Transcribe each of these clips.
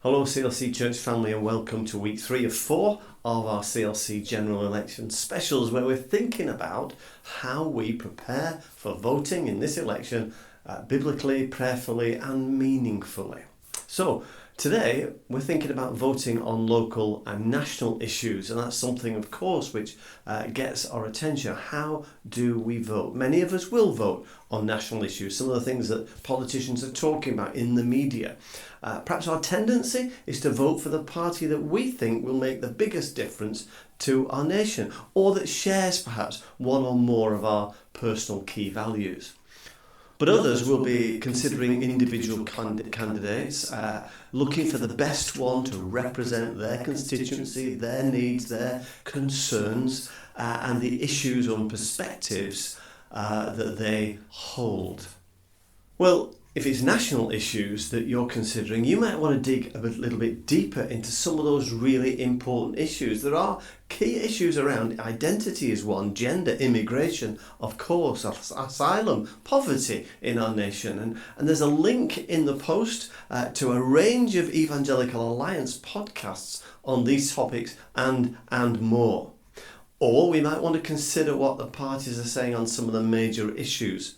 Hello CLC Church family, and welcome to week 3 of 4 of our CLC General Election specials, where we're thinking about how we prepare for voting in this election biblically, prayerfully and meaningfully. So today we're thinking about voting on local and national issues, and that's something of course which gets our attention. How do we vote? Many of us will vote on national issues, some of the things that politicians are talking about in the media. Perhaps our tendency is to vote for the party that we think will make the biggest difference to our nation, or that shares perhaps one or more of our personal key values. But others will be considering individual candidates, looking for the best one to represent their constituency, their needs, their concerns, and the issues and perspectives that they hold. Well, if it's national issues that you're considering, you might want to dig a little bit deeper into some of those really important issues. There are key issues around identity is one, gender, immigration, of course, asylum, poverty in our nation. And there's a link in the post to a range of Evangelical Alliance podcasts on these topics and more. Or we might want to consider what the parties are saying on some of the major issues.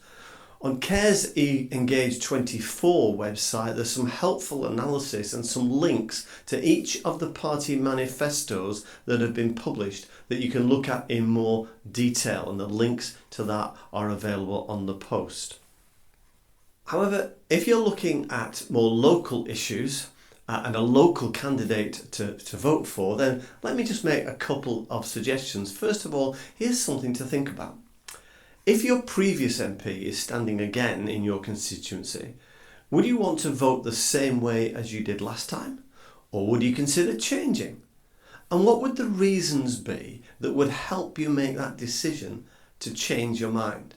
On CARE's Engage 24 website, there's some helpful analysis and some links to each of the party manifestos that have been published that you can look at in more detail, and the links to that are available on the post. However, if you're looking at more local issues and a local candidate to vote for, then let me just make a couple of suggestions. First of all, here's something to think about. If your previous MP is standing again in your constituency, would you want to vote the same way as you did last time? Or would you consider changing? And what would the reasons be that would help you make that decision to change your mind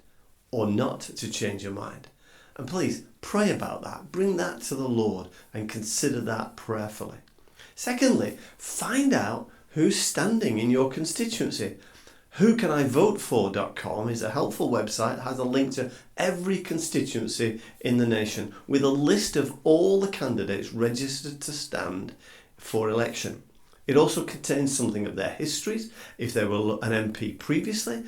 or not to change your mind? And please pray about that. Bring that to the Lord and consider that prayerfully. Secondly, find out who's standing in your constituency. WhoCanIVoteFor.com is a helpful website, has a link to every constituency in the nation with a list of all the candidates registered to stand for election. It also contains something of their histories, if they were an MP previously.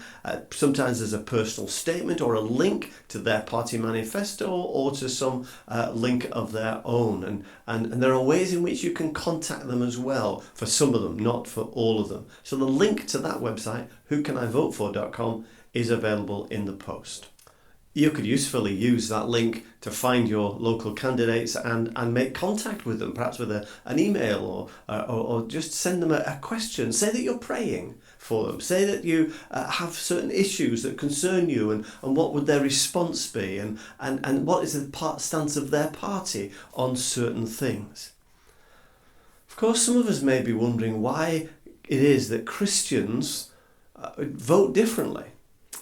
Sometimes there's a personal statement or a link to their party manifesto or to some link of their own. And there are ways in which you can contact them as well, for some of them, not for all of them. So the link to that website, WhoCanIVoteFor.com, is available in the post. You could usefully use that link to find your local candidates and make contact with them, perhaps with an email or just send them a question. Say that you're praying for them. Say that you have certain issues that concern you and what would their response be and what is the stance of their party on certain things. Of course, some of us may be wondering why it is that Christians vote differently.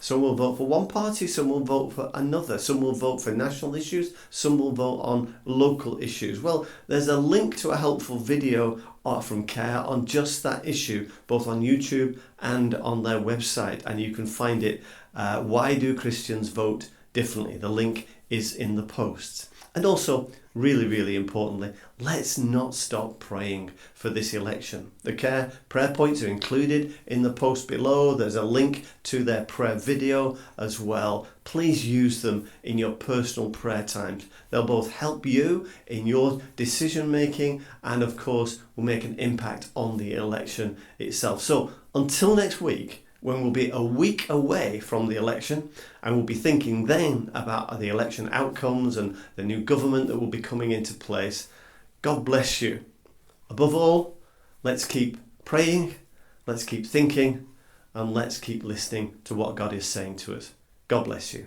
Some will vote for one party, some will vote for another, some will vote for national issues, some will vote on local issues. Well, there's a link to a helpful video from CARE on just that issue, both on YouTube and on their website, and you can find it, Why Do Christians Vote Differently? The link is in the posts. And also, really, really importantly, let's not stop praying for this election. The CARE prayer points are included in the post below. There's a link to their prayer video as well. Please use them in your personal prayer times. They'll both help you in your decision making and, of course, will make an impact on the election itself. So until next week, when we'll be a week away from the election, and we'll be thinking then about the election outcomes and the new government that will be coming into place. God bless you. Above all, let's keep praying, let's keep thinking, and let's keep listening to what God is saying to us. God bless you.